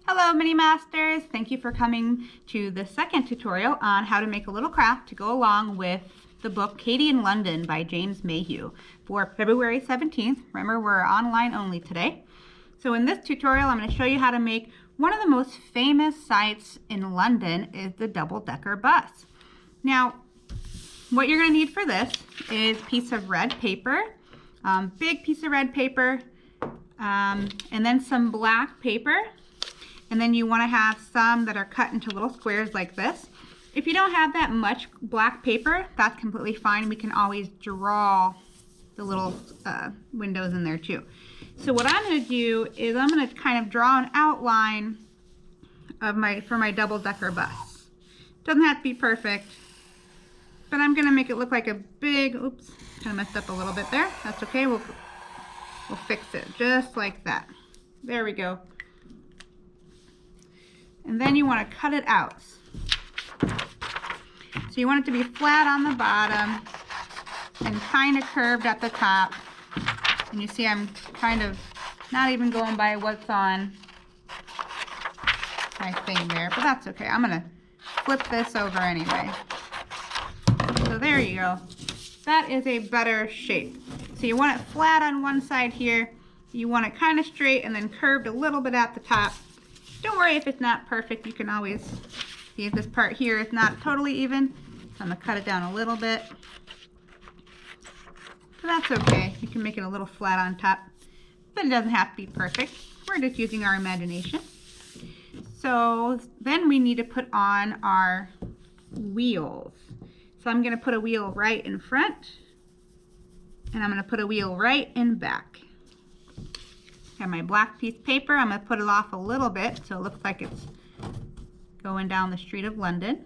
Hello Mini Masters! Thank you for coming to the second tutorial on how to make a little craft to go along with the book Katie in London by James Mayhew for February 17th. Remember, we're online only today. So in this tutorial, I'm going to show you how to make one of the most famous sights in London is the double-decker bus. Now, what you're going to need for this is a piece of red paper, big piece of red paper, and then some black paper. And then you want to have some that are cut into little squares like this. If you don't have that much black paper, that's completely fine. We can always draw the little windows in there too. So what I'm going to do is I'm going to kind of draw an outline of for my double-decker bus. Doesn't have to be perfect, but I'm going to make it look like a big, oops, kind of messed up a little bit there. That's okay, we'll fix it just like that. There we go. And then you want to cut it out. So you want it to be flat on the bottom and kind of curved at the top. And you see I'm kind of not even going by what's on my thing there, but that's okay. I'm going to flip this over anyway. So there you go. That is a better shape. So you want it flat on one side here. You want it kind of straight and then curved a little bit at the top. Don't worry if it's not perfect. You can always see if this part here is not totally even. So I'm going to cut it down a little bit. So that's okay. You can make it a little flat on top, but it doesn't have to be perfect. We're just using our imagination. So then we need to put on our wheels. So I'm going to put a wheel right in front, and I'm going to put a wheel right in back. Got my black piece of paper. I'm going to put it off a little bit so it looks like it's going down the street of London.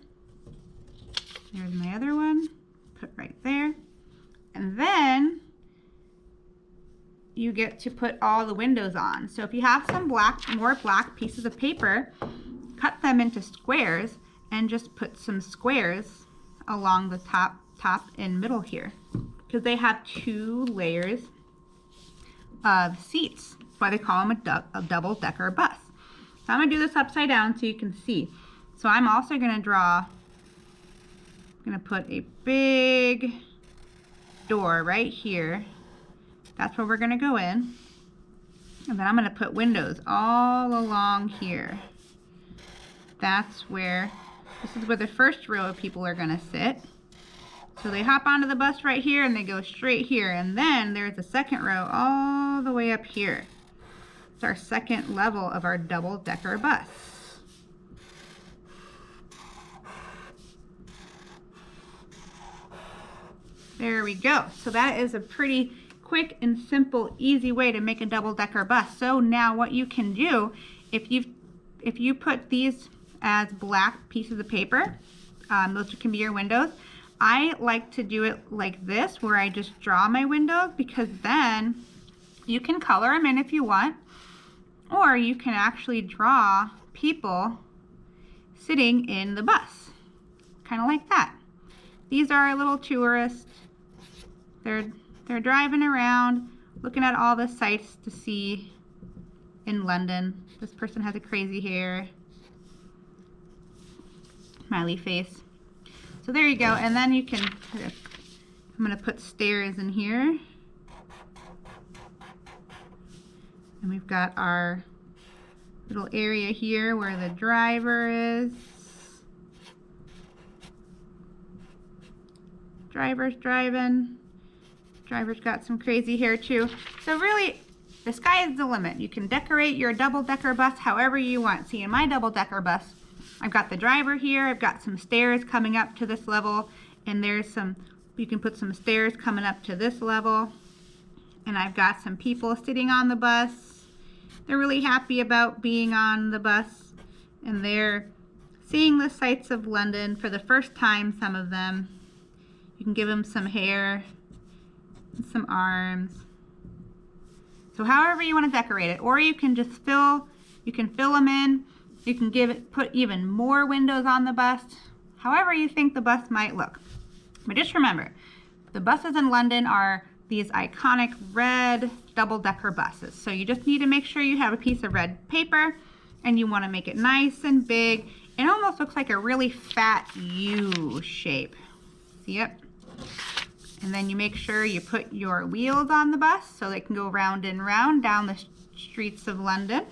There's my other one. Put right there. And then you get to put all the windows on. So if you have some more black pieces of paper, cut them into squares and just put some squares along the top and middle here, because they have two layers of seats. That's why they call them a double-decker bus. So I'm going to do this upside down so you can see. So I'm also going to put a big door right here. That's where we're going to go in. And then I'm going to put windows all along here. This is where the first row of people are going to sit. So they hop onto the bus right here and they go straight here. And then there's a second row all the way up here. It's our second level of our double-decker bus. There we go. So that is a pretty quick and simple, easy way to make a double-decker bus. So now what you can do, if you put these as black pieces of paper, those can be your windows. I like to do it like this, where I just draw my windows, because then you can color them in if you want, or you can actually draw people sitting in the bus, kind of like that. These are little tourists. They're driving around, looking at all the sights to see in London. This person has a crazy hair, smiley face. So there you go, and then you can, I'm going to put stairs in here. And we've got our little area here where the driver is. Driver's driving. Driver's got some crazy hair too. So really, the sky is the limit. You can decorate your double-decker bus however you want. See, in my double-decker bus, I've got the driver here, I've got some stairs coming up to this level, and you can put some stairs coming up to this level. And I've got some people sitting on the bus. They're really happy about being on the bus, and they're seeing the sights of London for the first time, some of them. You can give them some hair and some arms. So however you want to decorate it, or you can just fill them in. You can put even more windows on the bus, however you think the bus might look. But just remember, the buses in London are these iconic red double-decker buses. So you just need to make sure you have a piece of red paper And you want to make it nice and big. It almost looks like a really fat U shape. See it? And then you make sure you put your wheels on the bus so they can go round and round down the streets of London.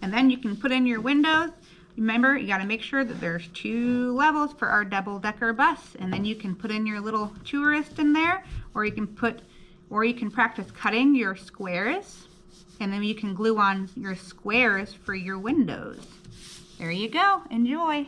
And then you can put in your windows. Remember, you got to make sure that there's 2 levels for our double-decker bus. And then you can put in your little tourist in there, or you can practice cutting your squares. And then you can glue on your squares for your windows. There you go. Enjoy.